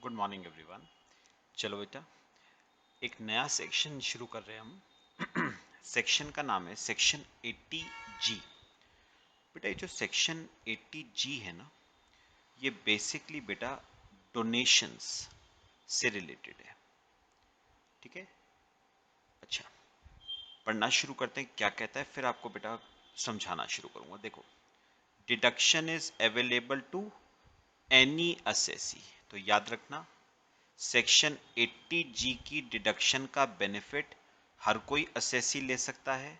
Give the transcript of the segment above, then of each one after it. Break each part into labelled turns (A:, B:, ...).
A: Good morning everyone. चलो बेटा, एक नया सेक्शन शुरू कर रहे हैं हम। सेक्शन का नाम है सेक्शन 80G। बेटा ये जो सेक्शन 80G है ना, ये बेसिकली बेटा डोनेशंस से रिलेटेड है। ठीक है, अच्छा पढ़ना शुरू करते हैं। क्या कहता है फिर आपको बेटा समझाना शुरू करूंगा। देखो, deduction is available to any assessee. तो याद रखना, सेक्शन 80G की डिडक्शन का बेनिफिट हर कोई असेसी ले सकता है,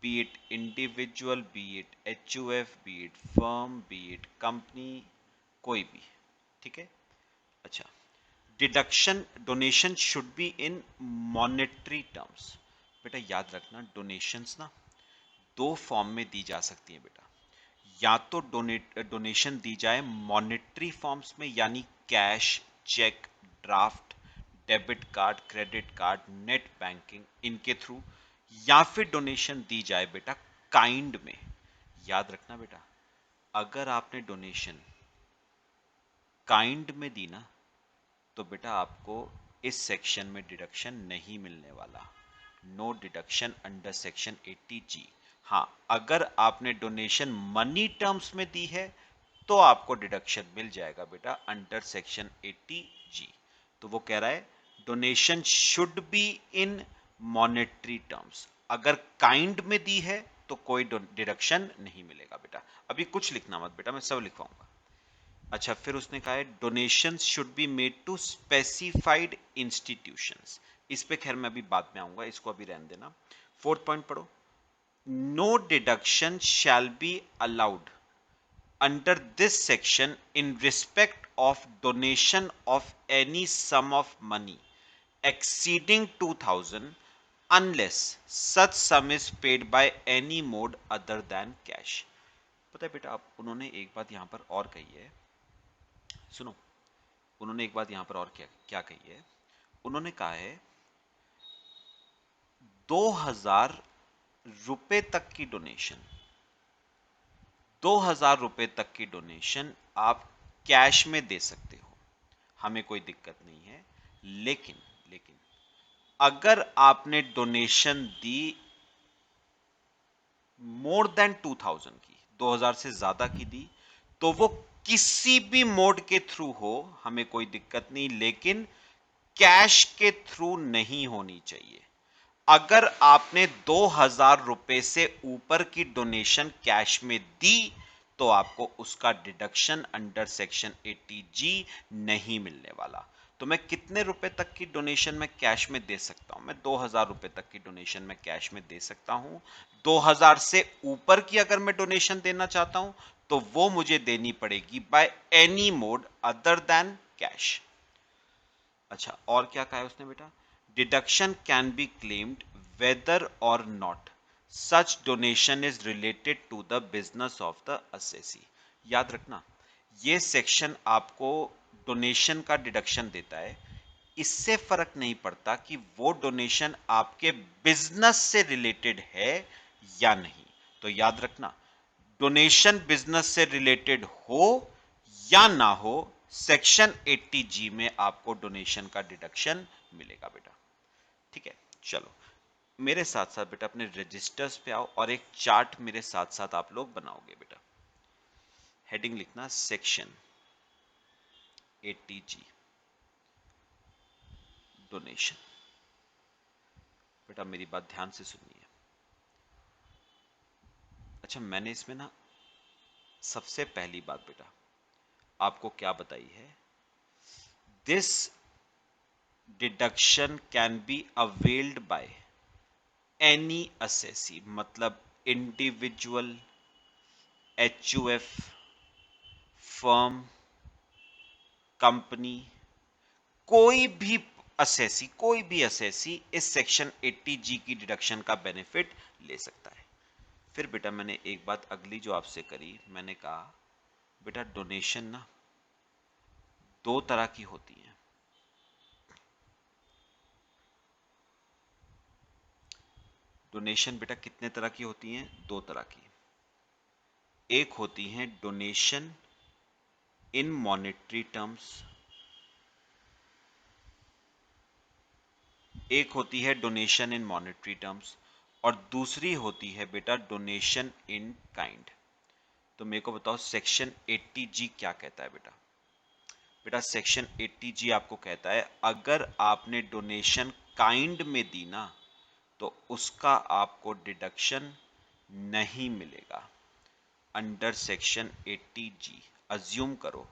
A: B it individual, B it HUF, B it firm, B it company, कोई भी। ठीक है, अच्छा deduction donation should be in monetary terms. बेटा याद रखना, डोनेशंस ना दो फॉर्म में दी जा सकती हैं बेटा। या तो डोनेशन दी जाए मॉनेटरी फॉर्म्स में, यानी cash, cheque, draft, debit card, credit card, net banking, इनके थ्रू, या फिर डोनेशन दी जाए बेटा काइंड में। याद रखना बेटा, अगर आपने डोनेशन काइंड में दी ना, तो बेटा आपको इस सेक्शन में डिडक्शन नहीं मिलने वाला। No deduction under section 80G। हाँ, अगर आपने डोनेशन मनी टर्म्स में दी है तो आपको डिडक्शन मिल जाएगा बेटा अंडर सेक्शन 80G। तो वो कह रहा है donation should be in monetary terms. अगर काइंड में दी है तो कोई डिडक्शन नहीं मिलेगा बेटा। अभी कुछ लिखना मत बेटा, मैं सब लिखवाऊंगा। अच्छा, फिर उसने कहा है donations should be made to specified institutions. इस पे खैर मैं अभी बाद में आऊंगा, इसको अभी रहने देना। फोर्थ पॉइंट पढ़ो, no deduction shall be allowed under this section in respect of donation of any sum of money exceeding 2000 unless such sum is paid by any mode other than cash। पता है बेटा, अब उन्होंने एक बात यहां पर और कही है, सुनो। उन्होंने एक बात यहां पर और क्या क्या कही है। उन्होंने कहा है 2000 रुपए तक की डोनेशन, 2000 रुपए तक की डोनेशन आप कैश में दे सकते हो, हमें कोई दिक्कत नहीं है। लेकिन लेकिन अगर आपने डोनेशन दी मोर देन 2000 की, 2000 से ज्यादा की दी, तो वो किसी भी मोड के थ्रू हो, हमें कोई दिक्कत नहीं, लेकिन कैश के थ्रू नहीं होनी चाहिए। अगर आपने 2000 रुपए से ऊपर की डोनेशन कैश में दी तो आपको उसका डिडक्शन अंडर सेक्शन 80G नहीं मिलने वाला। तो मैं कितने रुपए तक की डोनेशन में कैश में दे सकता हूं? मैं 2000 रुपए तक की डोनेशन में कैश में दे सकता हूं। 2000 से ऊपर की अगर मैं डोनेशन देना चाहता हूं तो वो मुझे देनी पड़ेगी by any mode other than cash. अच्छा, और क्या कहा है उसने बेटा, deduction can be claimed whether or not such donation is related to the business of the assessee. याद रखना, ये सेक्शन आपको डोनेशन का डिडक्शन देता है, इससे फर्क नहीं पड़ता कि वो डोनेशन आपके बिजनेस से रिलेटेड है या नहीं। तो याद रखना, डोनेशन बिजनेस से रिलेटेड हो या ना हो, सेक्शन 80G में आपको डोनेशन का डिडक्शन मिलेगा बेटा। ठीक है, चलो मेरे साथ साथ बेटा अपने रजिस्टर्स पे आओ और एक चार्ट मेरे साथ साथ आप लोग बनाओगे बेटा। हेडिंग लिखना सेक्शन 80G डोनेशन। बेटा मेरी बात ध्यान से सुनिए। अच्छा, मैंने इसमें ना सबसे पहली बात बेटा आपको क्या बताई है, this deduction can be availed bye any assessee, मतलब इंडिविजुअल, एचयूएफ, फर्म, कंपनी, कोई भी असेसी इस सेक्शन 80G की डिडक्शन का बेनिफिट ले सकता है। फिर बेटा मैंने एक बात अगली जो आपसे करी, मैंने कहा बेटा डोनेशन ना दो तरह की होती हैं। डोनेशन बेटा कितने तरह की होती हैं? दो तरह की। एक होती हैं डोनेशन इन मॉनेटरी टर्म्स, एक होती है डोनेशन इन मॉनेटरी टर्म्स और दूसरी होती है बेटा डोनेशन इन काइंड। तो मेरे को बताओ सेक्शन 80 जी क्या कहता है बेटा? बेटा सेक्शन 80 जी आपको कहता है अगर आपने डोनेशन काइंड में दी ना तो उसका आपको डिडक्शन नहीं मिलेगा अंडर सेक्शन 80 जी। अज्यूम करो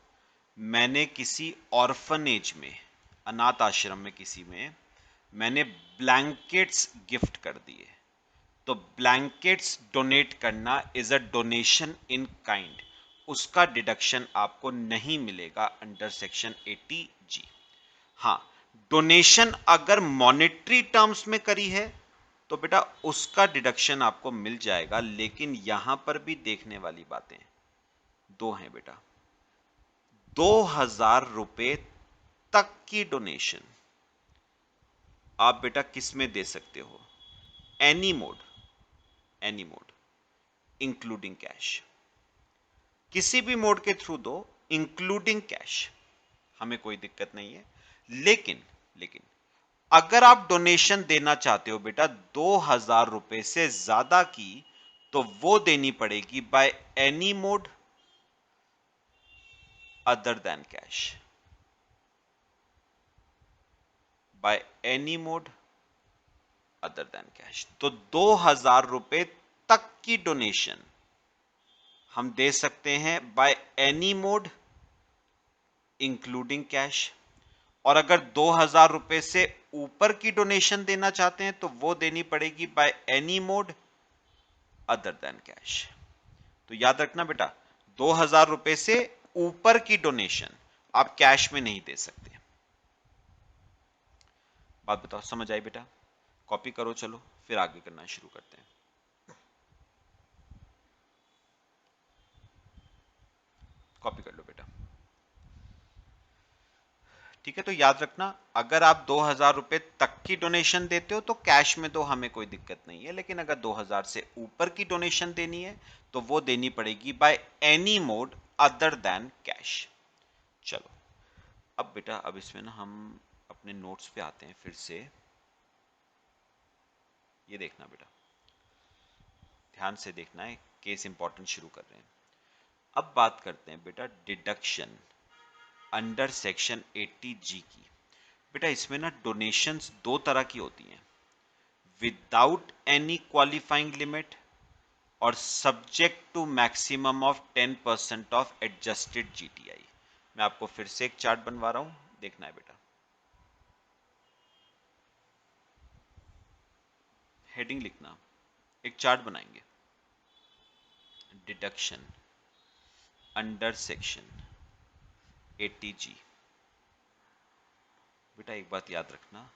A: मैंने किसी ऑर्फनेज में, अनाथ आश्रम में किसी में मैंने ब्लैंकेट्स गिफ्ट कर दिए, तो ब्लैंकेट्स डोनेट करना is a donation in kind, उसका डिडक्शन आपको नहीं मिलेगा अंडर सेक्शन 80 जी। हाँ, डोनेशन अगर मॉनेटरी टर्म्स में करी है तो बेटा उसका डिडक्शन आपको मिल जाएगा, लेकिन यहां पर भी देखने वाली बातें दो हैं बेटा। 2,000 रुपए तक की डोनेशन आप बेटा किस में दे सकते हो? Any mode, any mode including cash, किसी भी मोड के थ्रू दो इंक्लूडिंग कैश, हमें कोई दिक्कत नहीं है। लेकिन लेकिन अगर आप डोनेशन देना चाहते हो बेटा 2,000 रुपए से ज्यादा की, तो वो देनी पड़ेगी by any mode other than cash, bye any mode other than cash. तो 2,000 रुपए तक की डोनेशन हम दे सकते हैं bye any mode including cash, और अगर 2,000 रुपए से ऊपर की डोनेशन देना चाहते हैं तो वो देनी पड़ेगी by any mode other than cash. तो याद रखना बेटा 2,000 रुपए से ऊपर की डोनेशन आप कैश में नहीं दे सकते। बात बताओ समझ आई बेटा? कॉपी करो, चलो फिर आगे करना शुरू करते हैं। कॉपी कर लो बेटा। ठीक है, तो याद रखना अगर आप 2,000 रुपए तक की डोनेशन देते हो तो कैश में दो, हमें कोई दिक्कत नहीं है, लेकिन अगर 2,000 से ऊपर की डोनेशन देनी है तो वो देनी पड़ेगी by any mode other than cash. चलो अब बेटा, अब इसमें ना हम अपने नोट्स पे आते हैं फिर से। ये देखना बेटा, ध्यान से देखना है, केस इंपॉर्टेंट शुरू कर रहे हैं। अब बात करते हैं बेटा डिडक्शन अंडर सेक्शन 80 जी की। बेटा इसमें ना डोनेशंस दो तरह की होती हैं, विदाउट एनी क्वालिफाइंग लिमिट और subject to maximum of 10% of adjusted GTI. मैं आपको फिर से एक चार्ट बनवा रहा हूं, देखना है बेटा। हेडिंग लिखना, एक चार्ट बनाएंगे, डिडक्शन अंडर सेक्शन 80 जी। बेटा एक बात याद रखना,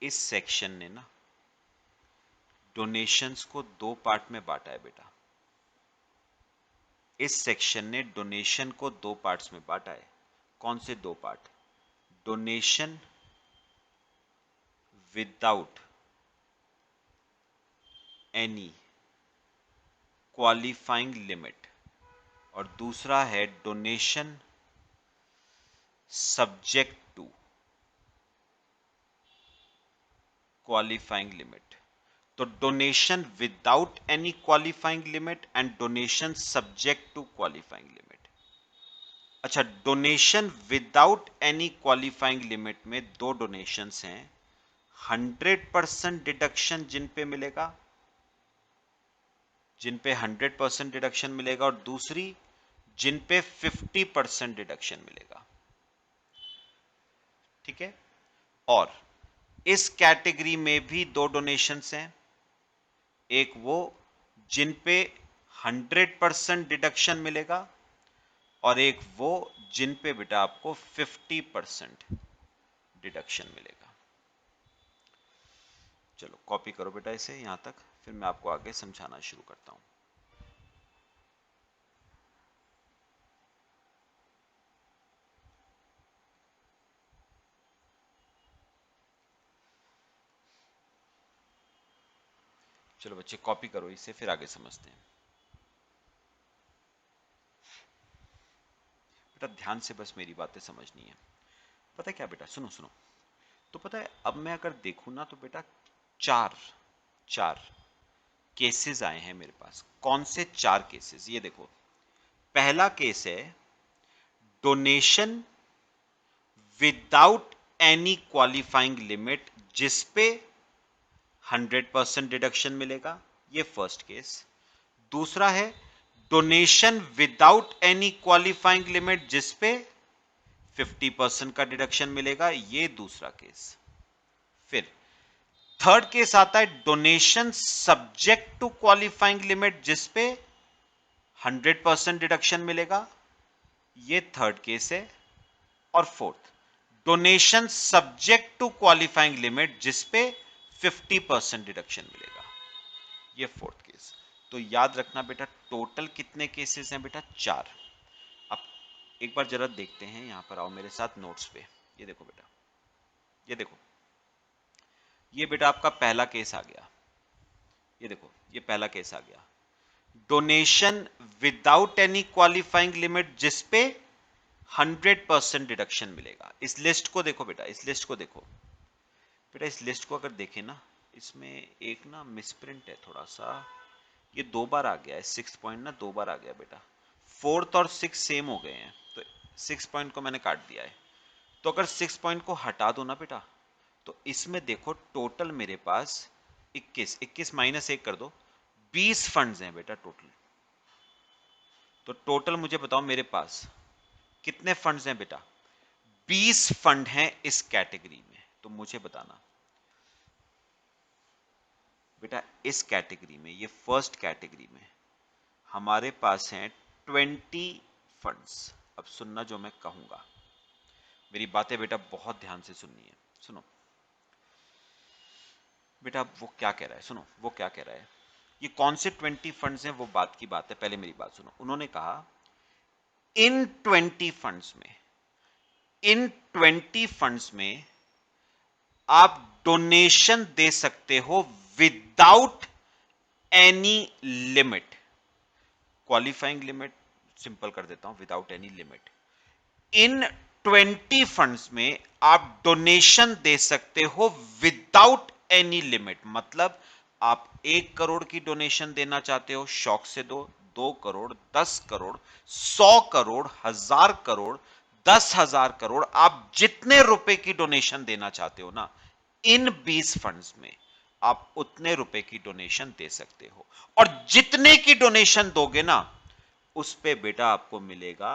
A: इस सेक्शन ने ना डोनेशंस को दो पार्ट में बांटा है बेटा। इस सेक्शन ने डोनेशन को दो पार्ट्स में बांटा है। कौन से दो part? Donation without any qualifying limit और दूसरा है donation subject to qualifying limit. तो donation without any qualifying limit and donation subject to qualifying limit. अच्छा, donation without any qualifying limit में दो डोनेशंस हैं, 100% डिडक्शन जिन पे मिलेगा, जिन पे 100% डिडक्शन मिलेगा, और दूसरी जिन पे 50% डिडक्शन मिलेगा। ठीक है, और इस कैटेगरी में भी दो डोनेशंस हैं, एक वो जिन पे 100% डिडक्शन मिलेगा और एक वो जिन पे बेटा आपको 50% डिडक्शन मिलेगा। चलो कॉपी करो बेटा इसे यहां तक, फिर मैं आपको आगे समझाना शुरू करता हूं। चलो बच्चे कॉपी करो इसे, फिर आगे समझते हैं। बेटा ध्यान से बस मेरी बातें समझनी है। पता है क्या बेटा, सुनो सुनो, तो पता है अब मैं अगर देखूं ना तो बेटा चार चार केसेस आए हैं मेरे पास। कौन से चार केसेस? ये देखो, पहला केस है donation without any qualifying limit, जिसपे 100% डिडक्शन मिलेगा, ये फर्स्ट केस। दूसरा है donation without any qualifying limit, जिसपे 50% का डिडक्शन मिलेगा, ये दूसरा केस। फिर थर्ड केस आता है donation subject to qualifying limit, जिसपे 100% डिडक्शन मिलेगा, ये थर्ड केस है। और fourth donation subject to qualifying limit, जिसपे 50% डिडक्शन मिलेगा, ये फोर्थ केस। तो याद रखना बेटा टोटल कितने केसेस हैं बेटा? चार। अब एक बार जरा देखते हैं, यहां पर आओ मेरे साथ नोट्स पे। ये देखो बेटा, ये देखो, ये बेटा आपका पहला केस आ गया। ये देखो, ये पहला केस आ गया, donation without any qualifying limit, जिसपे 100% डिडक्शन मिलेगा। इस लिस्ट को देखो बेटा, इस लिस्ट को देखो बेटा, इस लिस्ट को अगर देखें ना, इसमें एक ना मिसप्रिंट है थोड़ा सा, ये दो बार आ गया है। 6 पॉइंट ना दो बार आ गया बेटा, फोर्थ और 6 सेम हो गए हैं, तो 6 पॉइंट को मैंने काट दिया है। तो अगर 6 पॉइंट को हटा दो ना बेटा, तो इसमें देखो टोटल मेरे पास 21 माइनस 1 कर दो, 20 फंड्स हैं बेटा टोटल। तो टोटल मुझे बताओ मेरे पास कितने फंड्स हैं बेटा? 20 फंड हैं इस कैटेगरी में। तो मुझे बताना बेटा, इस कैटेगरी में, ये फर्स्ट कैटेगरी में हमारे पास हैं 20 फंड्स। अब सुनना जो मैं कहूंगा, मेरी बातें बेटा बहुत ध्यान से सुननी है। सुनो बेटा, वो क्या कह रहा है, सुनो वो क्या कह रहा है। ये कौन से 20 फंड्स हैं वो बात की बात है, पहले मेरी बात सुनो। उन्होंने कहा इन 20 फंड्स में, इन 20 फंड्स में आप डोनेशन दे सकते हो without any limit. Qualifying limit simple कर देता हूं, विदाउट एनी लिमिट। इन 20 फंड्स में आप डोनेशन दे सकते हो विदाउट एनी लिमिट। मतलब आप 1 करोड़ की डोनेशन देना चाहते हो, शौक से दो, 2 करोड़, 10 करोड़, 100 करोड़, 1000 करोड़, 10,000 करोड़, आप जितने रुपए की डोनेशन देना चाहते हो ना, इन 20 फंड्स में आप उतने रुपए की डोनेशन दे सकते हो। और जितने की डोनेशन दोगे ना, उस पे बेटा आपको मिलेगा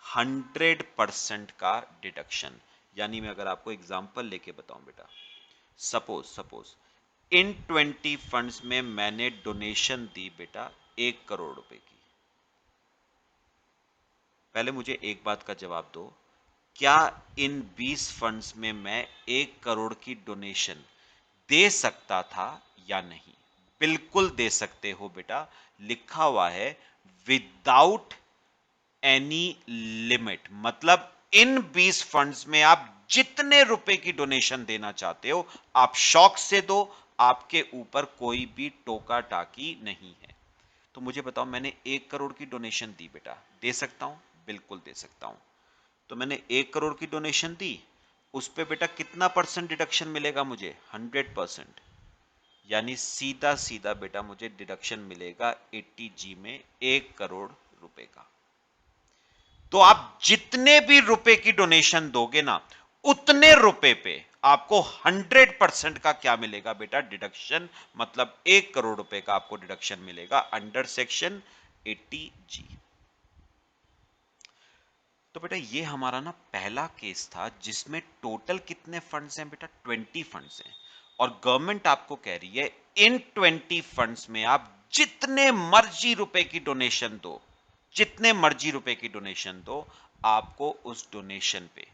A: 100% का डिडक्शन। यानी मैं अगर आपको एग्जांपल लेके बताऊं बेटा, सपोज सपोज इन 20 फंड्स में मैंने डोनेशन दी बेटा 1 करोड़ रुपए की। पहले मुझे एक बात का जवाब दो, क्या इन 20 फंड्स में मैं 1 करोड़ की डोनेशन दे सकता था या नहीं? बिल्कुल दे सकते हो बेटा, लिखा हुआ है विदाउट एनी लिमिट। मतलब इन 20 फंड्स में आप जितने रुपए की डोनेशन देना चाहते हो, आप शौक से दो, आपके ऊपर कोई भी टोका टाकी नहीं है। तो मुझे बताओ, मैंने 1 करोड़ की डोनेशन दी बेटा, दे सकता हूं? बिल्कुल दे सकता हूं। तो मैंने 1 करोड़ की डोनेशन दी, उस पे बेटा कितना परसेंट डिडक्शन मिलेगा मुझे? 100%। यानी सीधा सीधा बेटा मुझे डिडक्शन मिलेगा 80G में 1 करोड़ रुपए का। तो आप जितने भी रुपए की डोनेशन दोगे ना, उतने रुपए पे आपको 100% का क्या मिलेगा बेटा? डिडक्शन। मतलब 1 करोड़ रुपए का आपको डिडक्शन मिलेगा अंडर सेक्शन 80G। तो बेटा ये हमारा ना पहला केस था, जिसमें टोटल कितने फंड्स हैं बेटा? 20 फंड्स हैं। और गवर्नमेंट आपको कह रही है इन 20 फंड्स में आप जितने मर्जी रुपए की डोनेशन दो, जितने मर्जी रुपए की डोनेशन दो, आपको उस डोनेशन पे,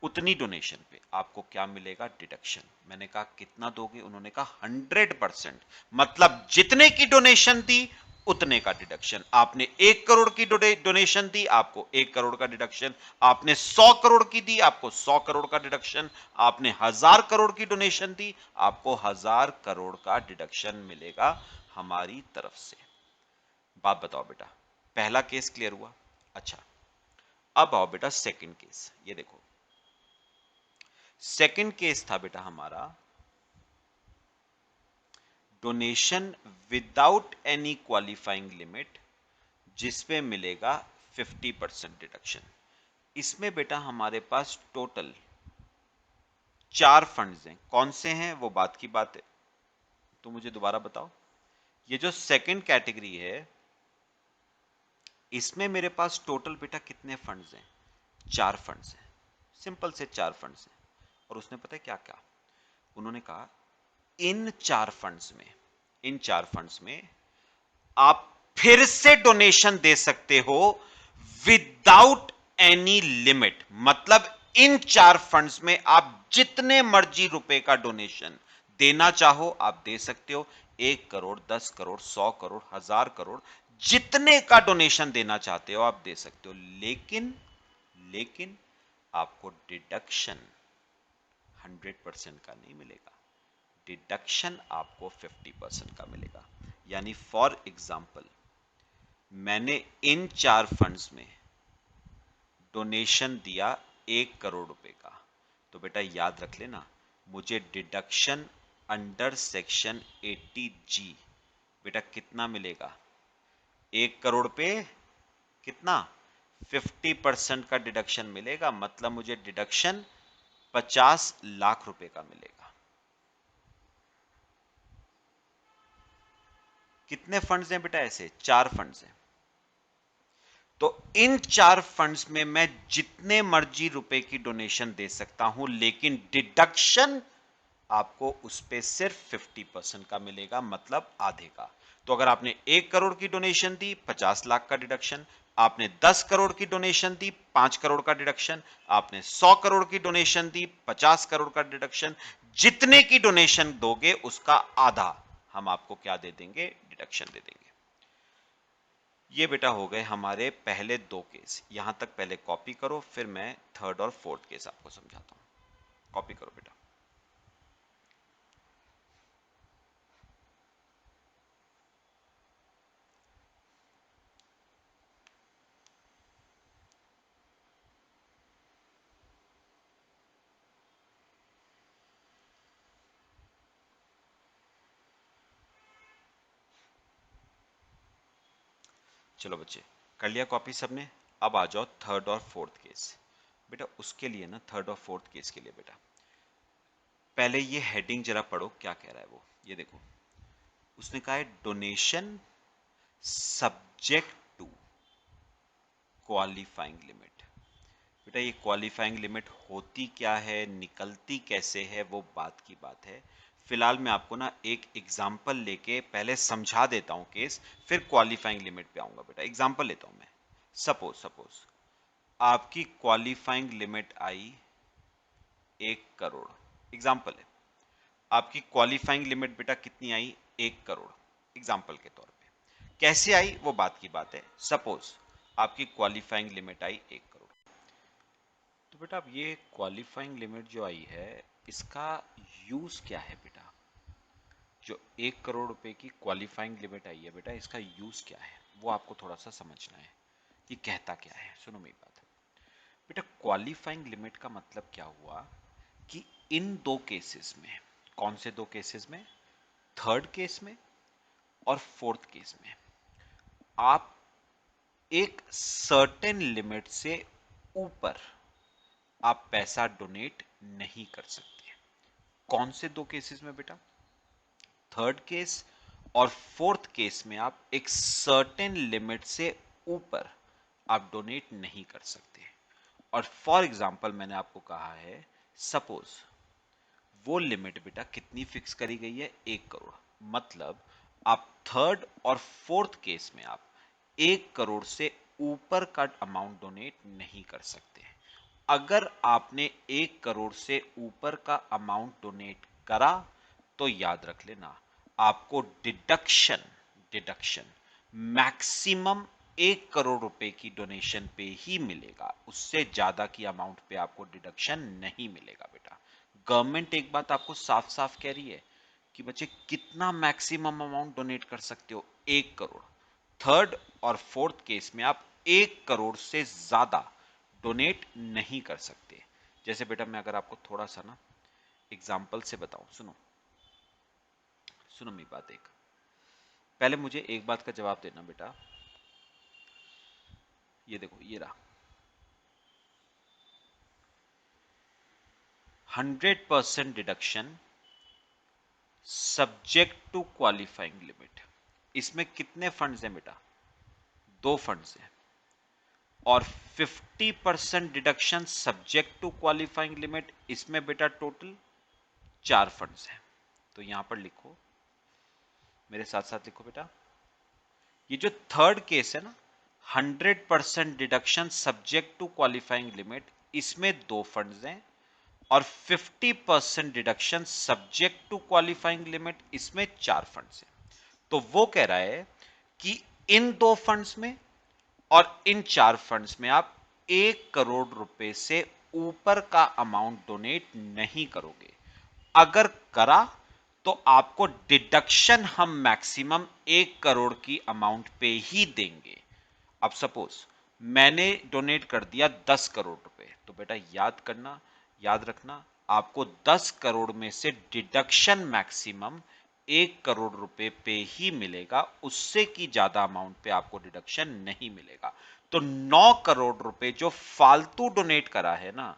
A: उतनी डोनेशन पे आपको क्या मिलेगा? डिडक्शन। मैंने कहा कितना दोगे? उन्होंने कहा 100%। मतलब जितने की डोनेशन दी उतने का डिडक्शन। आपने 1 करोड़ की डोनेशन दी, आपको 1 करोड़ का डिडक्शन। आपने 100 करोड़ की दी, आपको 100 करोड़ का डिडक्शन। आपने 1000 करोड़ की डोनेशन दी, आपको 1000 करोड़ का डिडक्शन मिलेगा हमारी तरफ से। बात बताओ बेटा, पहला केस क्लियर हुआ? अच्छा, अब आओ बेटा सेकंड केस। ये देखो, सेकंड केस था बेटा हमारा donation without any qualifying limit, जिसपे मिलेगा 50% डिडक्शन। इसमें बेटा हमारे पास टोटल 4 फंड्स हैं। कौन से हैं वो बात की बात है, तो मुझे दोबारा बताओ। ये जो सेकंड कैटेगरी है, इसमें मेरे पास टोटल बेटा कितने फंड्स हैं? 4 फंड्स हैं, सिंपल से 4 फंड्स हैं। और उसने पता है क्या क्या, उन्होंने कहा इन चार फंड्स में आप फिर से डोनेशन दे सकते हो विदाउट एनी लिमिट। मतलब इन 4 फंड्स में आप जितने मर्जी रुपए का डोनेशन देना चाहो आप दे सकते हो। 1 करोड़, 10 करोड़, 100 करोड़, 1000 करोड़, जितने का डोनेशन देना चाहते हो आप दे सकते हो। लेकिन आपको डिडक्शन 100% का नहीं मिलेगा, डिडक्शन आपको 50% का मिलेगा। यानी फॉर एग्जाम्पल मैंने इन 4 फंड्स में डोनेशन दिया 1 करोड़ रुपए का, तो बेटा याद रख लेना मुझे डिडक्शन अंडर सेक्शन 80G बेटा कितना मिलेगा? 1 करोड़ पे कितना? 50% का डिडक्शन मिलेगा। मतलब मुझे डिडक्शन 50 लाख रुपए का मिलेगा। कितने फंड्स हैं बेटा? ऐसे 4 फंड्स हैं। तो इन 4 फंड्स में मैं जितने मर्जी रुपए की डोनेशन दे सकता हूं, लेकिन डिडक्शन आपको उस पे सिर्फ 50% का मिलेगा, मतलब आधे का। तो अगर आपने 1 करोड़ की डोनेशन दी 50 लाख का डिडक्शन, आपने 10 करोड़ की डोनेशन दी 5 करोड़ का डिडक्शन, आपने 100 करोड़ की डोनेशन दी 50 करोड़ का डिडक्शन। जितने की डोनेशन दोगे उसका आधा हम आपको क्या दे देंगे? डिडक्शन दे देंगे। ये बेटा हो गए हमारे पहले 2 केस। यहां तक पहले कॉपी करो, फिर मैं थर्ड और फोर्थ केस आपको समझाता हूं। कॉपी करो बेटा। चलो बच्चे, कर लिया कॉपी सबने? अब आ जाओ थर्ड और फोर्थ केस। बेटा उसके लिए ना, थर्ड और फोर्थ केस के लिए बेटा पहले ये हेडिंग जरा पढ़ो, क्या कह रहा है वो। ये देखो, उसने कहा है donation subject to qualifying limit. बेटा ये क्वालिफाइंग लिमिट होती क्या है, निकलती कैसे है, वो बात की बात है। फिलहाल मैं आपको ना एक एग्जाम्पल लेके पहले समझा देता हूं केस, फिर क्वालिफाइंग लिमिट पे आऊंगा। बेटा एग्जाम्पल लेता हूं मैं। सपोज आपकी क्वालिफाइंग लिमिट आई 1 करोड़। एग्जाम्पल है, आपकी क्वालिफाइंग लिमिट बेटा कितनी आई? 1 करोड़। एग्जाम्पल के तौर पे कैसे आई वो बात की बात है। सपोज आपकी क्वालिफाइंग लिमिट आई 1 करोड़। तो बेटा अब ये क्वालिफाइंग लिमिट जो आई है, इसका यूज क्या है बेटा? जो 1 करोड़ रुपए की क्वालिफाइंग लिमिट आई है बेटा, इसका यूज क्या है वो आपको थोड़ा सा समझना है। ये कहता क्या है, सुनो मेरी बात। बेटा क्वालिफाइंग लिमिट का मतलब क्या हुआ कि इन 2 केसेस में, कौन से 2 केसेस में? थर्ड केस में और फोर्थ केस में आप एक सर्टेन लिमिट से ऊपर आप पैसा डोनेट नहीं कर सकते। कौन से 2 केसेस में बेटा? थर्ड केस और फोर्थ केस में आप एक सर्टेन लिमिट से ऊपर आप डोनेट नहीं कर सकते। और फॉर एग्जाम्पल मैंने आपको कहा है, सपोज वो लिमिट बेटा कितनी फिक्स करी गई है? 1 करोड़। मतलब आप थर्ड और फोर्थ केस में आप 1 करोड़ से ऊपर का अमाउंट डोनेट नहीं कर सकते। अगर आपने 1 करोड़ से ऊपर का अमाउंट डोनेट करा तो याद रख लेना आपको डिडक्शन मैक्सिमम 1 करोड़ रुपए की डोनेशन पे ही मिलेगा। उससे ज्यादा की अमाउंट पे आपको डिडक्शन नहीं मिलेगा बेटा। गवर्नमेंट एक बात आपको साफ साफ कह रही है कि बच्चे कितना मैक्सिमम अमाउंट डोनेट कर सकते हो? 1 करोड़। थर्ड और फोर्थ केस में आप 1 करोड़ से ज्यादा डोनेट नहीं कर सकते। जैसे बेटा मैं अगर आपको थोड़ा सा ना एग्जाम्पल से बताऊं, सुनो सुनो मेरी बात एक, पहले मुझे एक बात का जवाब देना बेटा, ये देखो ये रहा 100% deduction subject to qualifying limit. इसमें कितने फंड्स हैं बेटा? 2 फंड्स हैं। और 50% deduction subject to qualifying limit, इसमें बेटा टोटल 4 फंड्स हैं। तो यहां पर लिखो, मेरे साथ साथ लिखो बेटा, ये जो थर्ड केस है ना 100% deduction subject to qualifying limit, इसमें 2 फंड्स हैं। और 50% deduction subject to qualifying limit, इसमें 4 फंड्स हैं। तो वो कह रहा है कि इन 2 फंड्स में और इन 4 फंड्स में आप 1 करोड़ रुपए से ऊपर का अमाउंट डोनेट नहीं करोगे। अगर करा तो आपको डिडक्शन हम मैक्सिमम 1 करोड़ की अमाउंट पे ही देंगे। अब सपोज मैंने डोनेट कर दिया 10 करोड़ रुपए, तो बेटा याद रखना, आपको 10 करोड़ में से डिडक्शन मैक्सिमम 1 करोड़ रुपए पे ही मिलेगा, उससे की ज्यादा अमाउंट पे आपको डिडक्शन नहीं मिलेगा। तो 9 करोड़ रुपए जो फालतू डोनेट करा है ना,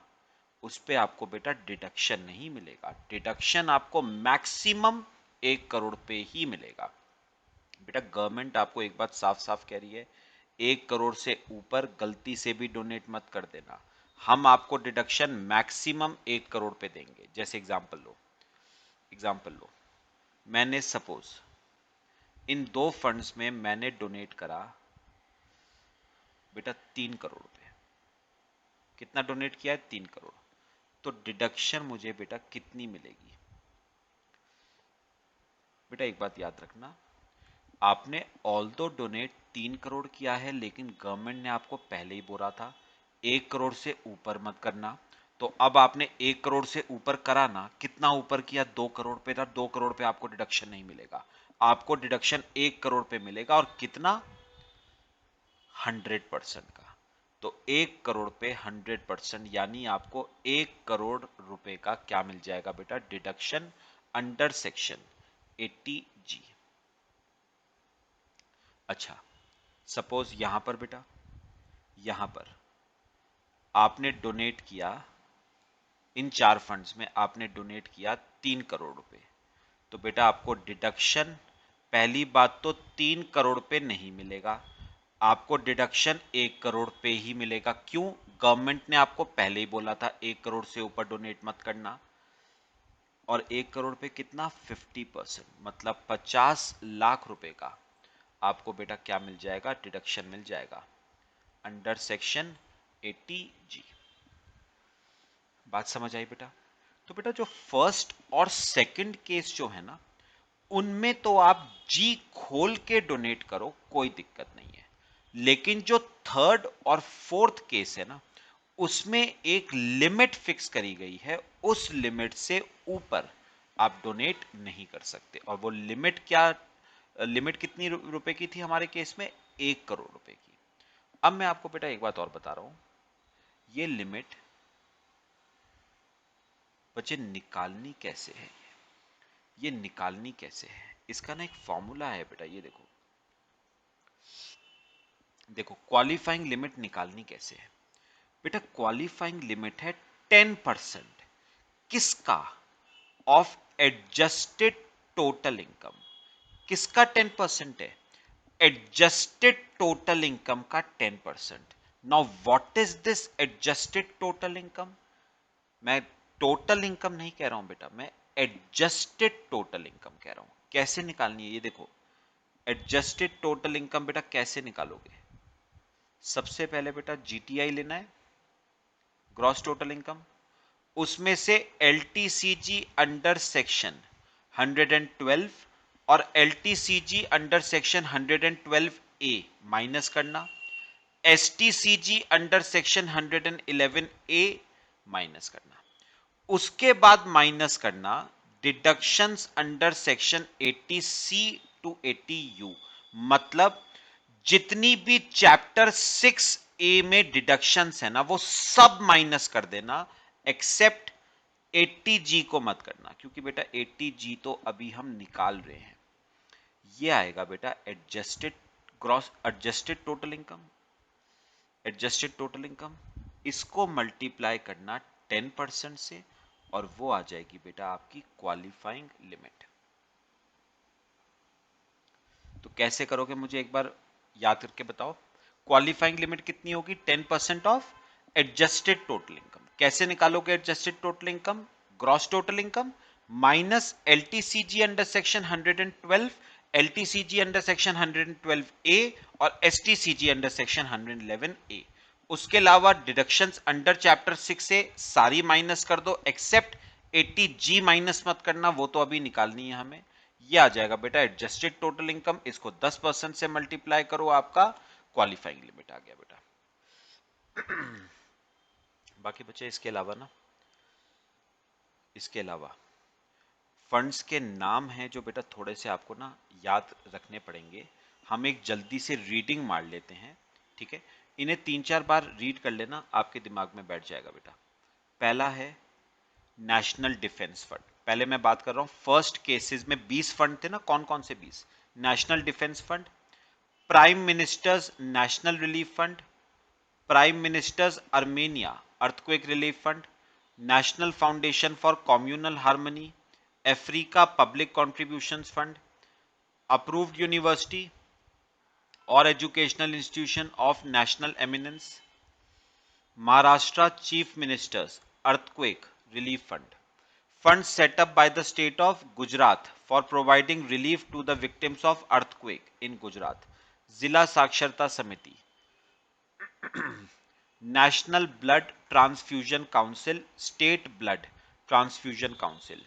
A: उस पे आपको बेटा डिडक्शन नहीं मिलेगा। डिडक्शन आपको मैक्सिमम 1 करोड़ पे ही मिलेगा। बेटा गवर्नमेंट आपको एक बात साफ साफ कह रही है, 1 करोड़ से ऊपर गलती से भी डोनेट मत कर देना। हम आपको डिडक्शन मैक्सिमम 1 करोड़ पे देंगे। जैसे एग्जाम्पल लो, मैंने सपोज इन 2 फंड्स में मैंने डोनेट करा बेटा 3 करोड़ रुपए। कितना डोनेट किया है? 3 करोड़। तो डिडक्शन मुझे बेटा कितनी मिलेगी? बेटा एक बात याद रखना, आपने ऑल्दो डोनेट 3 करोड़ किया है, लेकिन गवर्नमेंट ने आपको पहले ही बोला था 1 करोड़ से ऊपर मत करना। तो अब आपने 1 करोड़ से ऊपर करा ना, कितना ऊपर किया? 2 करोड़ पे था। 2 करोड़ पे आपको डिडक्शन नहीं मिलेगा, आपको डिडक्शन 1 करोड़ पे मिलेगा। और कितना? 100% का। तो 1 करोड़ पे 100%, यानी आपको 1 करोड़ रुपए का क्या मिल जाएगा बेटा? Deduction under section 80G। अच्छा, सपोज यहां पर बेटा, यहां पर आपने डोनेट किया, इन 4 फंड्स में आपने डोनेट किया 3 करोड़ रुपए। तो बेटा आपको डिडक्शन, पहली बात तो 3 करोड़ पे नहीं मिलेगा, आपको डिडक्शन 1 करोड़ पे ही मिलेगा। क्यों? गवर्नमेंट ने आपको पहले ही बोला था 1 करोड़ से ऊपर डोनेट मत करना। और 1 करोड़ पे कितना? 50%, मतलब 50 लाख रुपए का आपको बेटा क्या मिल जाएगा? डिडक्शन मिल जाएगा अंडर सेक्शन 80G। बात समझ आई बेटा? तो बेटा जो फर्स्ट और सेकंड केस जो है ना, उनमें तो आप जी खोल के डोनेट करो, कोई दिक्कत नहीं है। लेकिन जो थर्ड और फोर्थ केस है ना, उसमें एक लिमिट फिक्स करी गई है, उस लिमिट से ऊपर आप डोनेट नहीं कर सकते। और वो लिमिट क्या, लिमिट कितनी रुपए की थी हमारे केस में? 1 करोड़ रुपए की। अब मैं आपको बेटा एक बात और बता रहा हूं, ये लिमिट बच्चे निकालनी कैसे है? ये निकालनी कैसे है, इसका ना एक फॉर्मूला है बेटा, ये देखो। देखो क्वालिफाइंग लिमिट निकालनी कैसे है बेटा? क्वालिफाइंग लिमिट है 10%। किसका? Of adjusted total income. किसका 10% है? एडजस्टेड टोटल इनकम का 10%। Now what is this adjusted total income? मैं टोटल इनकम नहीं कह रहा हूं बेटा, मैं एडजस्टेड टोटल इनकम कह रहा हूं। कैसे निकालनी है ये देखो। एडजस्टेड टोटल इनकम बेटा कैसे निकालोगे? सबसे पहले बेटा जीटीआई लेना है, ग्रॉस टोटल इनकम। उसमें से एलटीसीजी अंडर सेक्शन 112 और LTCG under section 112 A minus करना, STCG under section 111 A minus करना। उसके बाद माइनस करना deductions under section 80 C to 80 U. मतलब जितनी भी चैप्टर 6 ए में डिडक्शंस है ना, वो सब माइनस कर देना एक्सेप्ट 80G को मत करना, क्योंकि बेटा 80G तो अभी हम निकाल रहे हैं। ये आएगा बेटा adjusted gross adjusted total income. Adjusted total income इसको मल्टीप्लाई करना 10% से और वो आ जाएगी बेटा आपकी क्वालिफाइंग लिमिट। तो कैसे करोगे मुझे एक बार याद करके बताओ। क्वालिफाइंग लिमिट कितनी होगी? 10% ऑफ एडजस्टेड टोटल इनकम। कैसे निकालोगे adjusted total income? Gross total income minus LTCG under section 112, LTCG under section 112A और एसटीसीजी अंडर सेक्शन 111A। उसके अलावा डिडक्शंस अंडर चैप्टर 6 से सारी माइनस कर दो, एक्सेप्ट 80G माइनस मत करना, वो तो अभी निकालनी है हमें। ये आ जाएगा बेटा एडजस्टेड टोटल इनकम, इसको 10% से मल्टीप्लाई करो, आपका क्वालिफाइंग लिमिट आ गया बेटा। बाकी बच्चे इसके अलावा ना, इसके अलावा फंड्स के नाम हैं जो बेटा थोड़े से आपको ना याद रखने पड़ेंगे। हम एक जल्दी से रीडिंग मार लेते हैं, ठीक है? इन्हें 3-4 बार रीड कर लेना, आपके दिमाग में बैठ जाएगा बेटा। पहला है नेशनल डिफेंस फंड। पहले मैं बात कर रहा हूं फर्स्ट केसेस में 20 फंड थे ना, कौन कौन से 20? National defence fund, prime minister's national relief fund, prime minister's Armenia earthquake relief fund, national foundation for communal harmony, Africa public contributions fund, approved university और educational institution of national eminence, Maharashtra chief minister's earthquake relief fund, funds set up by the state of Gujarat for providing relief to the victims of earthquake in Gujarat, जिला साक्षरता समिति, national blood transfusion council, state blood transfusion council,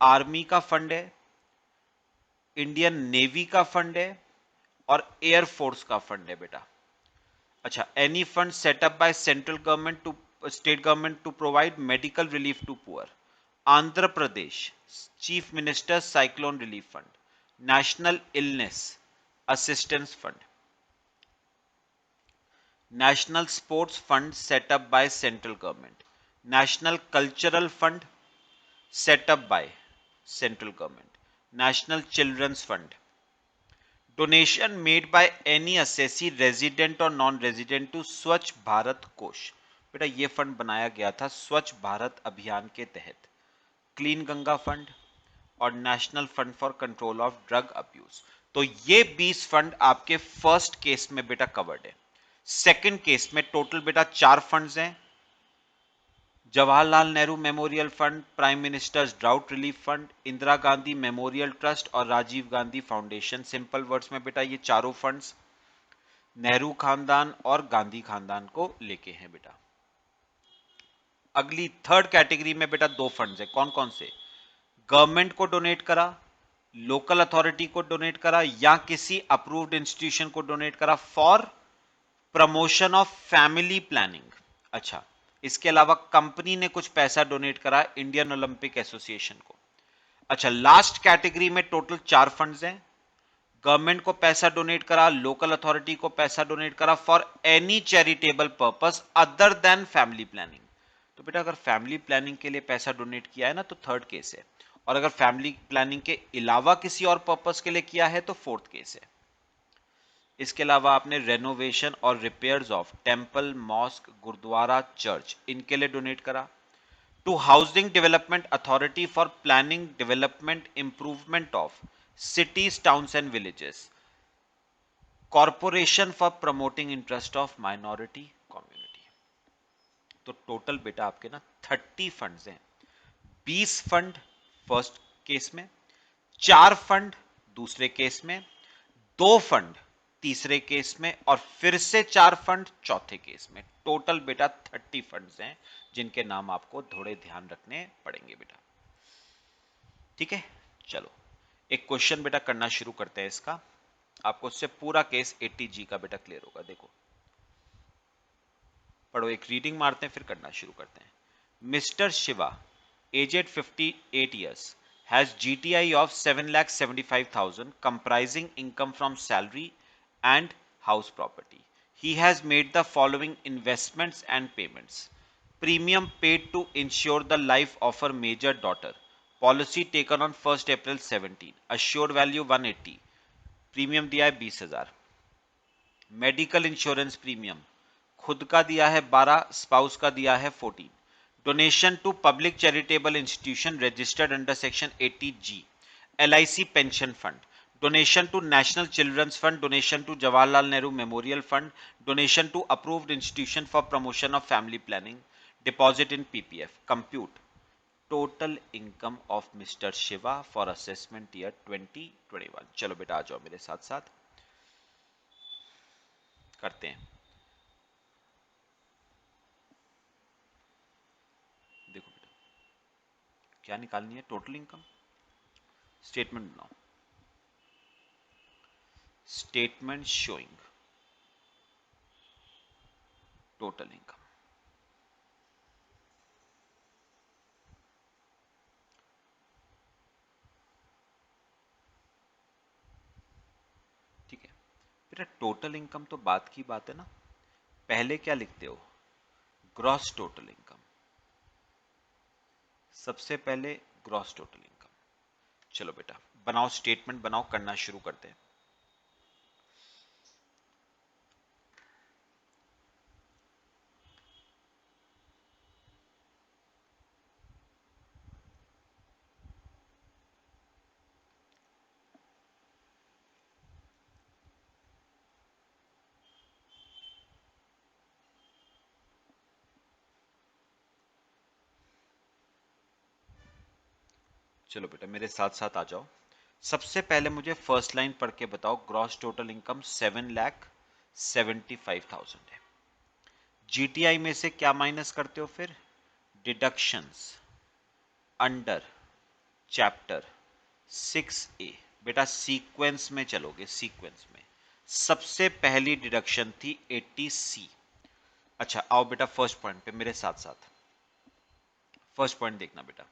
A: army का fund है, Indian navy का fund है और air force का fund है बेटा। अच्छा, any fund set up by central government to state government to provide medical relief to poor, Andhra Pradesh chief minister cyclone relief fund, national illness assistance fund, national sports fund set up by central government, national cultural fund set up by central government, national children's fund, donation made by any assessee resident और non resident to Swachh Bharat कोष। बेटा ये fund बनाया गया था स्वच्छ भारत अभियान के तहत, क्लीन गंगा फंड और national fund for control of drug abuse. तो ये 20 फंड आपके फर्स्ट केस में बेटा कवर्ड है। सेकंड केस में टोटल बेटा 4 फंड्स हैं, Jawaharlal Nehru memorial fund, prime minister's drought relief fund, Indira Gandhi memorial trust और Rajiv Gandhi foundation. Simple words में बेटा ये चारों फंड्स नेहरू खानदान और गांधी खानदान को लेके हैं बेटा। अगली थर्ड कैटेगरी में बेटा 2 फंड्स है, कौन कौन से? गवर्नमेंट को डोनेट करा, लोकल अथॉरिटी को डोनेट करा या किसी अप्रूव्ड इंस्टीट्यूशन को डोनेट करा for promotion of family planning. अच्छा, इसके अलावा कंपनी ने कुछ पैसा डोनेट करा इंडियन ओलंपिक एसोसिएशन को। अच्छा, लास्ट कैटेगरी में टोटल 4 फंड्स हैं, गवर्नमेंट को पैसा डोनेट करा, लोकल अथॉरिटी को पैसा डोनेट करा for any charitable purpose other than family planning. तो बेटा अगर फैमिली प्लानिंग के लिए पैसा डोनेट किया है ना तो थर्ड केस है, और अगर फैमिली प्लानिंग के अलावा किसी और पर्पस के लिए किया है तो फोर्थ केस है। इसके अलावा आपने रेनोवेशन और repairs of temple, mosque, gurdwara, church इनके लिए डोनेट करा, to housing development authority for planning development improvement of cities, towns and villages, corporation for promoting interest of minority community. तो टोटल बेटा आपके ना 30 फंड्स हैं, 20 फंड फर्स्ट केस में, 4 fund दूसरे केस में, 2 फंड तीसरे केस में और फिर से 4 फंड चौथे केस में। टोटल बेटा 30 फंड्स हैं जिनके नाम आपको थोड़े ध्यान रखने पड़ेंगे बेटा, ठीक है? चलो एक क्वेश्चन बेटा करना शुरू करते हैं इसका, आपको उससे पूरा केस 80G का बेटा क्लियर होगा। देखो पढ़ो, एक रीडिंग मारते हैं फिर करना शुरू करते हैं। Mister Shiva aged 58 years has GTI of 7,75,000 comprising income from salary and house property. He has made the following investments and payments. Premium paid to insure the life of her major daughter, policy taken on 1 April 17, assured value 180, premium दिया है 20,000। Medical insurance premium खुद का दिया है 12, spouse का दिया है 14। Donation to public charitable institution registered under section 80G, LIC pension fund, donation to national children's fund, donation to Jawaharlal Nehru memorial fund, donation to approved institution for promotion of family planning, deposit in PPF, compute total income of mister Shiva for assessment year 2021। चलो बेटा आ जाओ मेरे साथ साथ करते हैं। देखो बेटा क्या निकालनी है, टोटल इनकम। स्टेटमेंट बनाओ, स्टेटमेंट शोइंग टोटल इनकम। ठीक है बेटा, टोटल इनकम तो बात की बात है ना, पहले क्या लिखते हो, ग्रॉस टोटल इनकम। सबसे पहले ग्रॉस टोटल इनकम। चलो बेटा बनाओ, स्टेटमेंट बनाओ, करना शुरू करते हैं। चलो बेटा मेरे साथ साथ आ जाओ। सबसे पहले मुझे फर्स्ट लाइन पढ़ के बताओ, ग्रॉस टोटल इनकम 7,75,000 है। GTI में से क्या माइनस करते हो फिर, डिडक्शंस अंडर चैप्टर 6A। बेटा सीक्वेंस में चलोगे, सीक्वेंस में सबसे पहली डिडक्शन थी 80C। अच्छा आओ बेटा फर्स्ट पॉइंट पे मेरे साथ साथ, फर्स्ट पॉइंट देखना बेटा।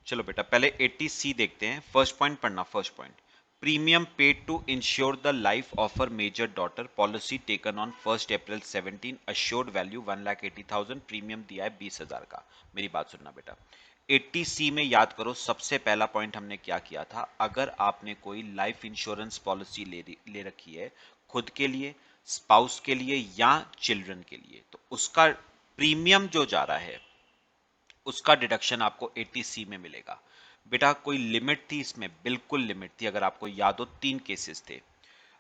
A: चलो बेटा पहले 80C देखते हैं, फर्स्ट पॉइंट पढ़ना। First point, premium paid to insure the life of her major daughter, policy taken on 1 April 17, assured value 1,80,000, premium दिया है 20,000 का। मेरी बात सुनना बेटा, 80C में याद करो सबसे पहला पॉइंट हमने क्या किया था, अगर आपने कोई लाइफ इंश्योरेंस पॉलिसी ले रखी है खुद के लिए, स्पाउस के लिए या चिल्ड्रन के लिए, तो उसका प्रीमियम जो जा रहा है उसका डिडक्शन आपको 80C में मिलेगा। बेटा कोई लिमिट थी इसमें, बिल्कुल लिमिट थी। अगर आपको याद हो 3 केसेस थे।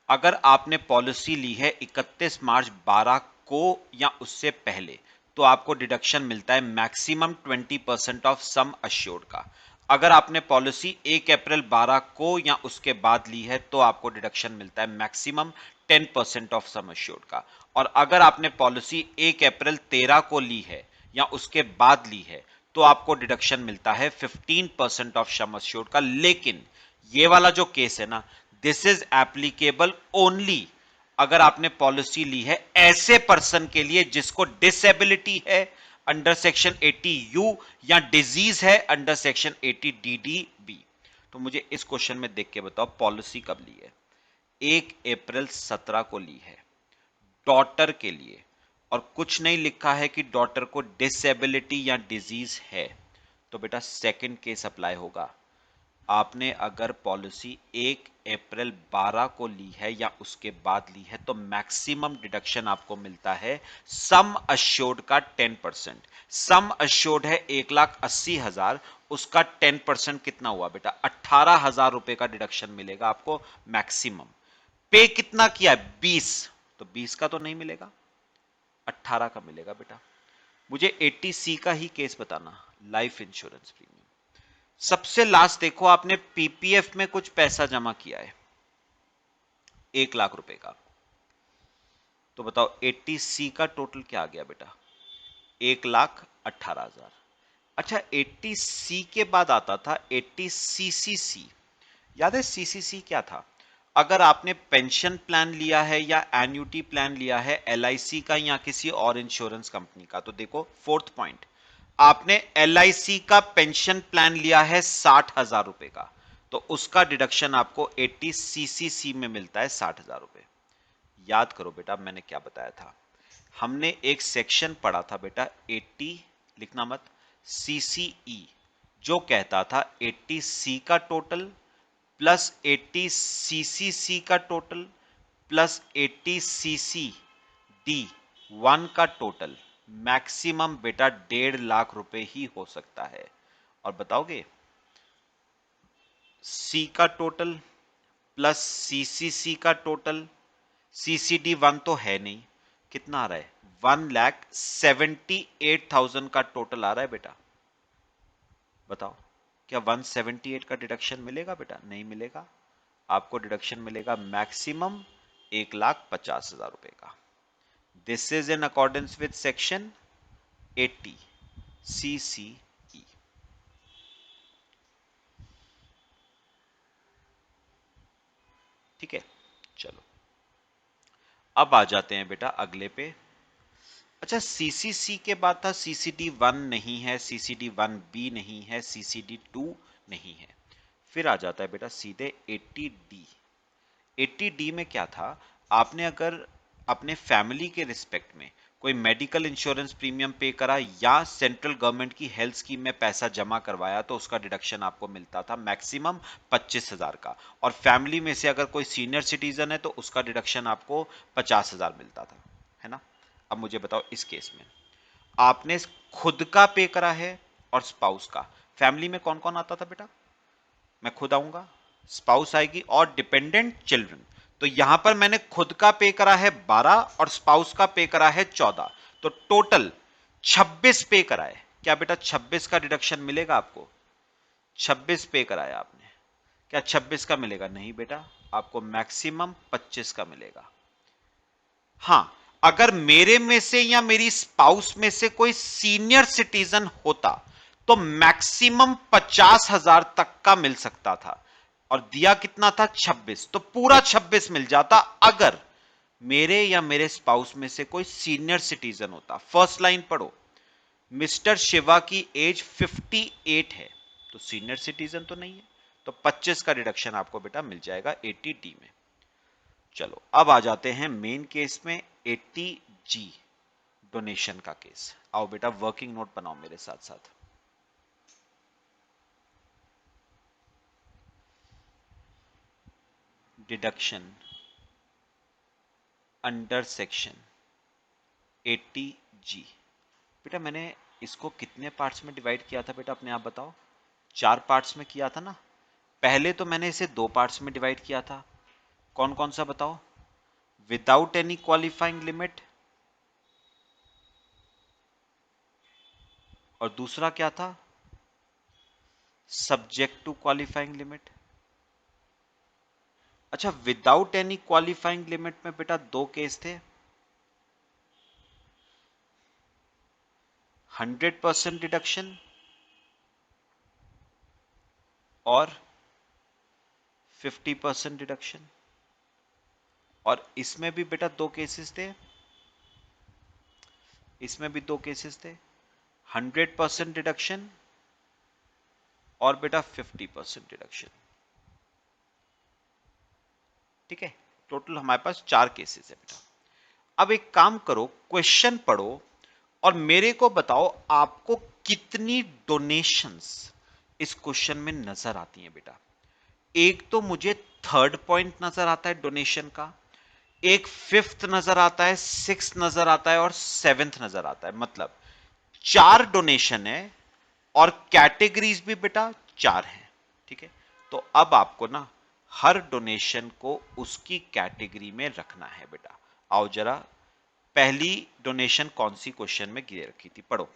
A: अगर आपने पॉलिसी ली है 31 मार्च 12 को या उससे पहले, तो आपको डिडक्शन मिलता है मैक्सिमम 20% ऑफ सम अश्योर्ड का। अगर आपने पॉलिसी 1 अप्रैल 12 को या उसके बाद ली है तो आपको डिडक्शन मिलता है मैक्सिमम 10% ऑफ सम अश्योर्ड का। और अगर आपने पॉलिसी 1 अप्रैल 13 को ली है या उसके बाद ली है तो आपको डिडक्शन मिलता है 15% ऑफ सम अश्योर्ड का। लेकिन ये वाला जो केस है ना, दिस इज एप्लीकेबल ओनली अगर आपने पॉलिसी ली है ऐसे पर्सन के लिए जिसको डिसेबिलिटी है अंडर सेक्शन 80U या डिजीज है अंडर सेक्शन 80DDB। तो मुझे इस क्वेश्चन में देख के बताओ पॉलिसी कब ली है, 1 अप्रैल 17 को ली है डॉटर के लिए, और कुछ नहीं लिखा है कि डॉटर को डिसेबिलिटी या डिजीज है, तो बेटा सेकंड केस अप्लाई होगा। आपने अगर पॉलिसी 1 अप्रैल 12 को ली है या उसके बाद ली है तो मैक्सिमम डिडक्शन आपको मिलता है सम अश्योर्ड का 10%। सम अश्योर्ड है 1,80,000, उसका 10% कितना हुआ बेटा, 18,000 रुपए का डिडक्शन मिलेगा आपको मैक्सिमम। पे कितना किया है 20, तो 20 का तो नहीं मिलेगा, 18 का मिलेगा बेटा। मुझे 80C का ही केस बताना, लाइफ इंश्योरेंस प्रीमियम। सबसे लास्ट देखो, आपने PPF में कुछ पैसा जमा किया है 1,00,000 रुपए का, तो बताओ 80C का टोटल क्या आ गया बेटा, 1,18,000। अच्छा 80C के बाद आता था 80CCC, याद है CCC क्या था, अगर आपने पेंशन प्लान लिया है या एन्युटी प्लान लिया है LIC का या किसी और इंश्योरेंस कंपनी का, तो देखो फोर्थ पॉइंट, आपने LIC का पेंशन प्लान लिया है 60,000 रुपए का, तो उसका डिडक्शन आपको 80CCC में मिलता है 60,000 रुपए। याद करो बेटा मैंने क्या बताया था, हमने एक सेक्शन पढ़ा था बेटा 80, लिखना मत, सीसीई, जो कहता था 80C का टोटल प्लस 80CCC का टोटल प्लस 80CCD1 का टोटल मैक्सिमम बेटा 1.5 लाख रुपए ही हो सकता है। और बताओगे सी का टोटल प्लस सीसीसी का टोटल, CCD1 तो है नहीं, कितना आ रहा है 1,78,000 का टोटल आ रहा है बेटा। बताओ क्या 178 का डिडक्शन मिलेगा बेटा? नहीं मिलेगा, आपको डिडक्शन मिलेगा मैक्सिमम 1,50,000 रुपए का। This is in accordance with section 80 CCE। ठीक है, चलो अब आ जाते हैं बेटा अगले पे। अच्छा, सीसीसी के बाद था CCD1 नहीं है, CCD1B नहीं है, CCD2 नहीं है, फिर आ जाता है बेटा सीधे 80D। 80D में क्या था, आपने अगर अपने फैमिली के रिस्पेक्ट में कोई मेडिकल इंश्योरेंस प्रीमियम पे करा या सेंट्रल गवर्नमेंट की हेल्थ स्कीम में पैसा जमा करवाया तो उसका डिडक्शन आपको मिलता था मैक्सिमम 25,000 का, और फैमिली में से अगर कोई सीनियर सिटीजन है तो उसका डिडक्शन आपको 50,000 मिलता था, है ना। अब मुझे बताओ इस केस में आपने खुद का पे करा है और स्पाउस का, फैमिली में कौन कौन आता था बेटा? मैं खुद आऊंगा, स्पाउस आएगी और डिपेंडेंट चिल्ड्रन। तो यहां पर मैंने खुद का पे करा है 12 और स्पाउस का पे करा है 14, तो टोटल 26 पे करा है। क्या बेटा 26 का डिडक्शन मिलेगा आपको? 26 पे कराया आपने, क्या 26 का मिलेगा? नहीं बेटा, आपको मैक्सिमम 25 का मिलेगा। हां, अगर मेरे में से या मेरी स्पाउस में से कोई सीनियर सिटीजन होता तो मैक्सिमम 50,000 तक का मिल सकता था, और दिया कितना था 26, तो पूरा 26 मिल जाता अगर मेरे या मेरे स्पाउस में से कोई सीनियर सिटीजन होता। फर्स्ट लाइन पढ़ो, मिस्टर शिवा की एज 58 है, तो सीनियर सिटीजन तो नहीं है, तो 25 का डिडक्शन आपको बेटा मिल जाएगा 80D में। चलो अब आ जाते हैं मेन केस में 80G डोनेशन का केस। आओ बेटा वर्किंग नोट बनाओ मेरे साथ साथ। Deduction under section 80G। बेटा मैंने इसको कितने पार्ट्स में डिवाइड किया था बेटा, अपने आप बताओ। 4 पार्ट्स में किया था ना। पहले तो मैंने इसे 2 पार्ट्स में डिवाइड किया था, कौन कौन सा बताओ? विदाउट एनी क्वालिफाइंग लिमिट, और दूसरा क्या था? Subject to qualifying limit. अच्छा, विदाउट एनी क्वालिफाइंग लिमिट में बेटा 2 केस थे, 100% डिडक्शन और 50% डिडक्शन। और इसमें भी बेटा 2 केसेस थे, इसमें भी 2 केसेस थे, 100% डिडक्शन और बेटा 50% डिडक्शन। ठीक है, टोटल हमारे पास 4 केसेस है बेटा। अब एक काम करो, क्वेश्चन पढ़ो और मेरे को बताओ आपको कितनी डोनेशंस इस क्वेश्चन में नजर आती हैं बेटा। एक तो मुझे थर्ड पॉइंट नजर आता है डोनेशन का, एक फिफ्थ नजर आता है, सिक्स नजर आता है और सेवेंथ नजर आता है। मतलब 4 डोनेशन है और कैटेगरीज भी बेटा 4 हैं। ठीक है, तो अब आपको ना हर डोनेशन को उसकी कैटेगरी में रखना है बेटा। आओ जरा, पहली डोनेशन कौन सी क्वेश्चन में गिरे रखी थी, पढ़ो।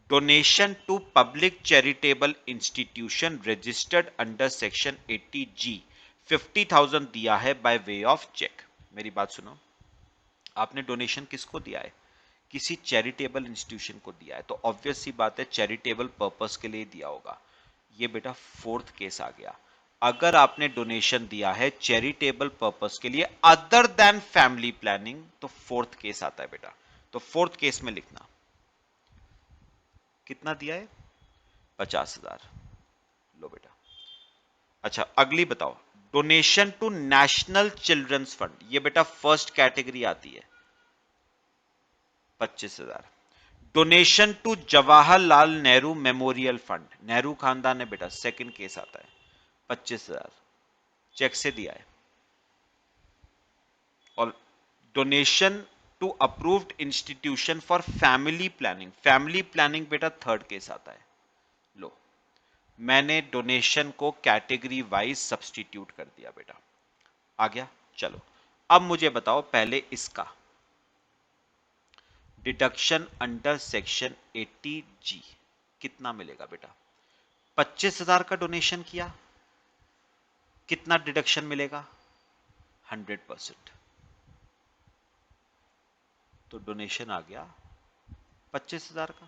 A: Donation to public charitable institution registered under section 80G 50,000 दिया है बाय वे ऑफ चेक। मेरी बात सुनो, आपने डोनेशन किसको दिया है? किसी चैरिटेबल इंस्टीट्यूशन को दिया है, तो ऑब्वियस सी बात है चैरिटेबल पर्पस के लिए दिया होगा। ये बेटा फोर्थ केस आ गया। अगर आपने डोनेशन दिया है चैरिटेबल पर्पस के लिए अदर देन फैमिली प्लानिंग, तो फोर्थ केस आता है बेटा। तो फोर्थ केस में लिखना कितना दिया है, 50,000। लो बेटा। अच्छा अगली बताओ, donation to national children's fund, ये बेटा फर्स्ट कैटेगरी आती है। 25,000। Donation to Jawaharlal Nehru memorial fund, Nehru खानदान है बेटा, सेकंड केस आता है, 25,000 चेक से दिया है। और donation to approved institution for family planning, family planning बेटा थर्ड केस आता है। लो, मैंने डोनेशन को कैटेगरी वाइज सब्सटीट्यूट कर दिया बेटा, आ गया। चलो अब मुझे बताओ पहले इसका डिडक्शन अंडर सेक्शन 80G कितना मिलेगा बेटा। 25,000 का डोनेशन किया, कितना डिडक्शन मिलेगा, 100%। तो डोनेशन आ गया 25,000 का।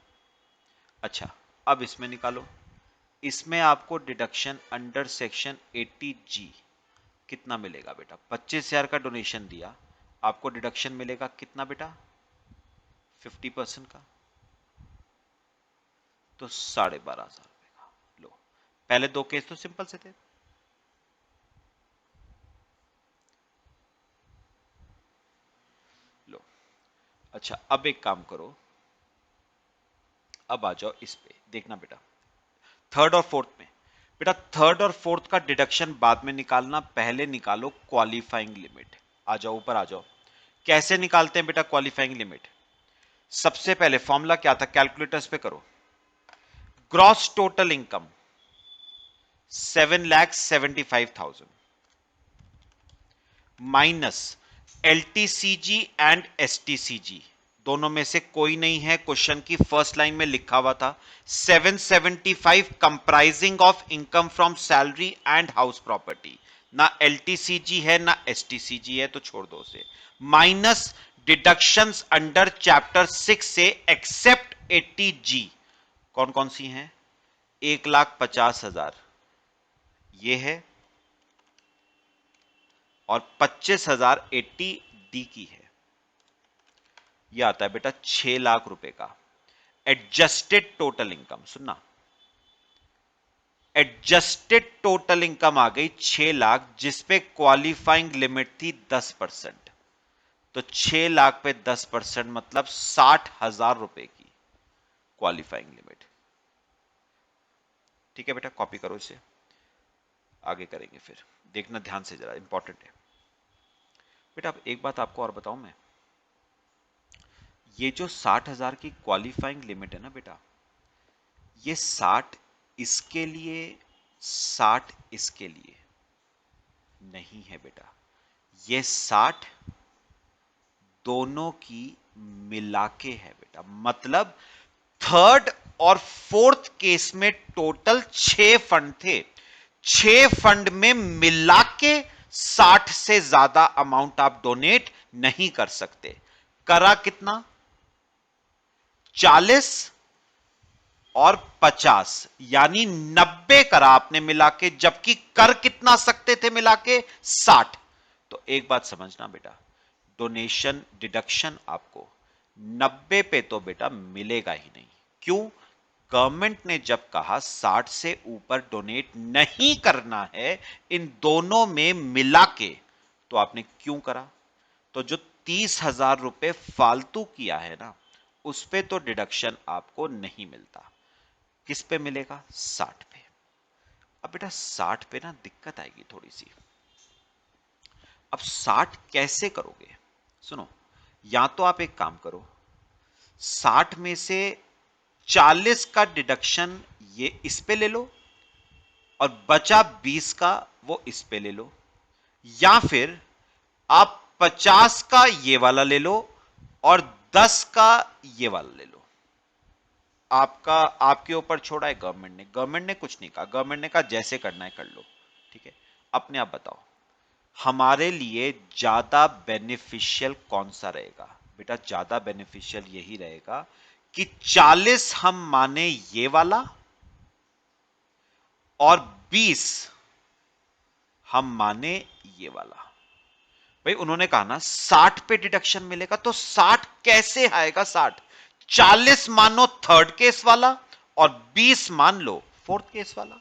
A: अच्छा, अब इसमें निकालो, इसमें आपको डिडक्शन अंडर सेक्शन 80G कितना मिलेगा बेटा। 25,000 का डोनेशन दिया, आपको डिडक्शन मिलेगा कितना बेटा, 50% का, तो 12,500 रुपए का। लो, पहले दो केस तो सिंपल से थे। लो, अच्छा अब एक काम करो, अब आ जाओ इस पे, देखना बेटा थर्ड और फोर्थ में। बेटा थर्ड और फोर्थ का डिडक्शन बाद में निकालना, पहले निकालो क्वालिफाइंग लिमिट। आ जाओ ऊपर आ जाओ। कैसे निकालते हैं बेटा क्वालिफाइंग लिमिट। सबसे पहले फॉर्मूला क्या था, कैलकुलेटर्स पे करो। Gross total income 7,75,000 minus LTCG and STCG, दोनों में से कोई नहीं है, क्वेश्चन की फर्स्ट लाइन में लिखा हुआ था 775 comprising of income from salary and house property, ना एलटीसीजी है ना एसटीसीजी है, तो छोड़ दो उसे। माइनस डिडक्शंस अंडर चैप्टर 6 से एक्सेप्ट 80G, कौन कौन सी हैं, 1,50,000 ये है, और 25,000 80D की है, यह आता है बेटा 6 लाख रुपए का। एडजस्टेड टोटल इनकम, सुनना, एडजस्टेड टोटल इनकम आ गई 6 लाख, जिसपे क्वालिफाइंग लिमिट थी 10%, तो 6 लाख पे 10% मतलब 60,000 रुपए की क्वालिफाइंग लिमिट। ठीक है बेटा, कॉपी करो इसे, आगे करेंगे फिर, देखना ध्यान से जरा, इंपॉर्टेंट है बेटा। अब एक बात आपको और बताऊं मैं, ये जो 60,000 की क्वालिफाइंग लिमिट है ना बेटा, ये 60 इसके लिए 60 इसके लिए नहीं है बेटा, ये 60 दोनों की मिला के है बेटा। मतलब थर्ड और फोर्थ केस में टोटल 6 फंड थे, 6 फंड में मिला के 60 से ज्यादा अमाउंट आप डोनेट नहीं कर सकते। करा कितना, 40 और 50, यानी 90 करा आपने मिला के, जबकि कर कितना सकते थे मिला के, 60। तो एक बात समझना बेटा, डोनेशन डिडक्शन आपको 90 पे तो बेटा मिलेगा ही नहीं। क्यों, गवर्नमेंट ने जब कहा 60 से ऊपर डोनेट नहीं करना है इन दोनों में मिला के, तो आपने क्यों करा। तो जो 30,000 रुपए फालतू किया है ना, उस पे तो डिडक्शन आपको नहीं मिलता, किस पे मिलेगा, 60 पे। अब बेटा 60 पे ना दिक्कत आएगी थोड़ी सी। अब 60 कैसे करोगे, सुनो, या तो आप एक काम करो, 60 में से 40 का डिडक्शन ये इस पे ले लो, और बचा 20 का वो इस पे ले लो, या फिर आप 50 का ये वाला ले लो और 10 का ये वाला ले लो। आपका, आपके ऊपर छोड़ा है गवर्नमेंट ने, गवर्नमेंट ने कुछ नहीं कहा, गवर्नमेंट ने कहा जैसे करना है कर लो। ठीक है, अपने आप बताओ हमारे लिए ज्यादा बेनिफिशियल कौन सा रहेगा। बेटा ज्यादा बेनिफिशियल यही रहेगा कि 40 हम माने ये वाला और 20 हम माने ये वाला। भाई उन्होंने कहा ना 60 पे डिडक्शन मिलेगा, तो 60 कैसे आएगा, 60 40 मानो थर्ड केस वाला और 20 मान लो फोर्थ केस वाला,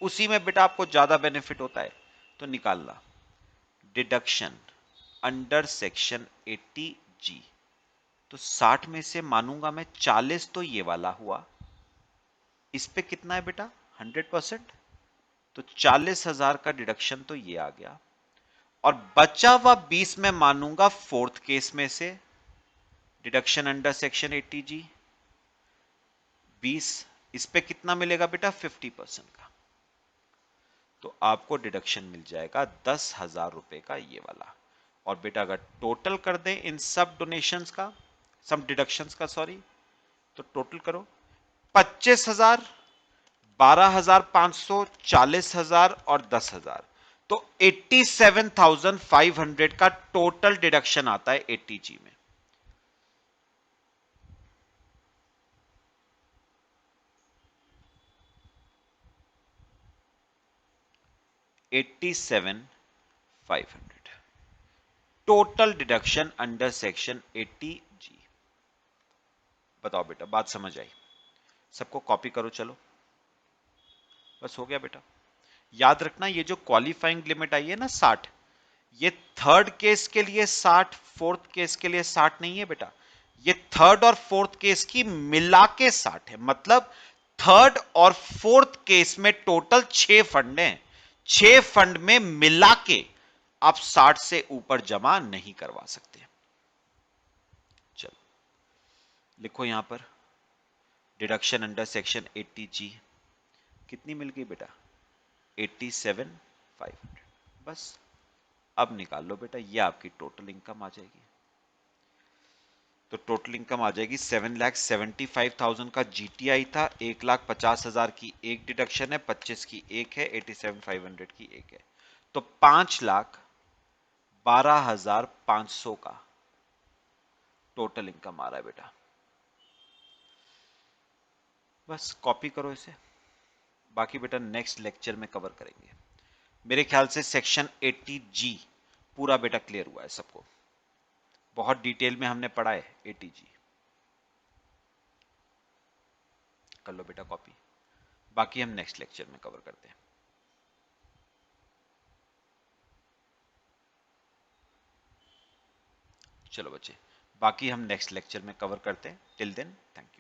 A: उसी में बेटा आपको ज्यादा बेनिफिट होता है। तो निकालना डिडक्शन अंडर सेक्शन 80G तो 60 में से मानूंगा मैं 40 तो ये वाला हुआ, इस पे कितना है बेटा 100%, तो 40,000 का डिडक्शन तो ये आ गया, और बचा हुआ 20 में मानूंगा फोर्थ केस में से डिडक्शन अंडर सेक्शन 80G 20, इस पे कितना मिलेगा बेटा 50% का, तो आपको डिडक्शन मिल जाएगा 10,000 रुपए का ये वाला। और बेटा अगर टोटल कर दें इन सब डोनेशंस का, सब डिडक्शंस का सॉरी, तो टोटल करो 25,000, 12,500, 40,000 और 10,000, तो 87,500 का टोटल डिडक्शन आता है 80G में। $87,500 total deduction under section 80G। बताओ बेटा बात समझ आई? सबको कॉपी करो, चलो बस हो गया बेटा। याद रखना ये जो क्वालिफाइंग लिमिट आई है ना 60, ये थर्ड केस के लिए 60, फोर्थ केस के लिए 60 नहीं है बेटा, ये थर्ड और फोर्थ केस की मिला के 60 है। मतलब थर्ड और फोर्थ केस में टोटल 6 फंड हैं, 6 फंड में मिला के आप 60 से ऊपर जमा नहीं करवा सकते। चलो लिखो यहां पर डिडक्शन अंडर सेक्शन 80G कितनी मिल गई बेटा 87,500। बस अब निकाल लो बेटा, ये आपकी टोटल इनकम आ जाएगी। तो टोटल इनकम आ जाएगी 7,75,000 का जीटीआई था, 1,50,000 की एक डिडक्शन है, 25 की एक है, 87,500 की एक है, तो 5,12,500 का टोटल इनकम आ रहा है बेटा। बस कॉपी करो इसे, बाकी बेटा नेक्स्ट लेक्चर में कवर करेंगे। मेरे ख्याल से सेक्शन 80G पूरा बेटा क्लियर हुआ है सबको, बहुत डिटेल में हमने पढ़ा है 80G। कर लो बेटा कॉपी, बाकी हम नेक्स्ट लेक्चर में कवर करते हैं। चलो बच्चे, बाकी हम नेक्स्ट लेक्चर में कवर करते हैं। Till then thank you.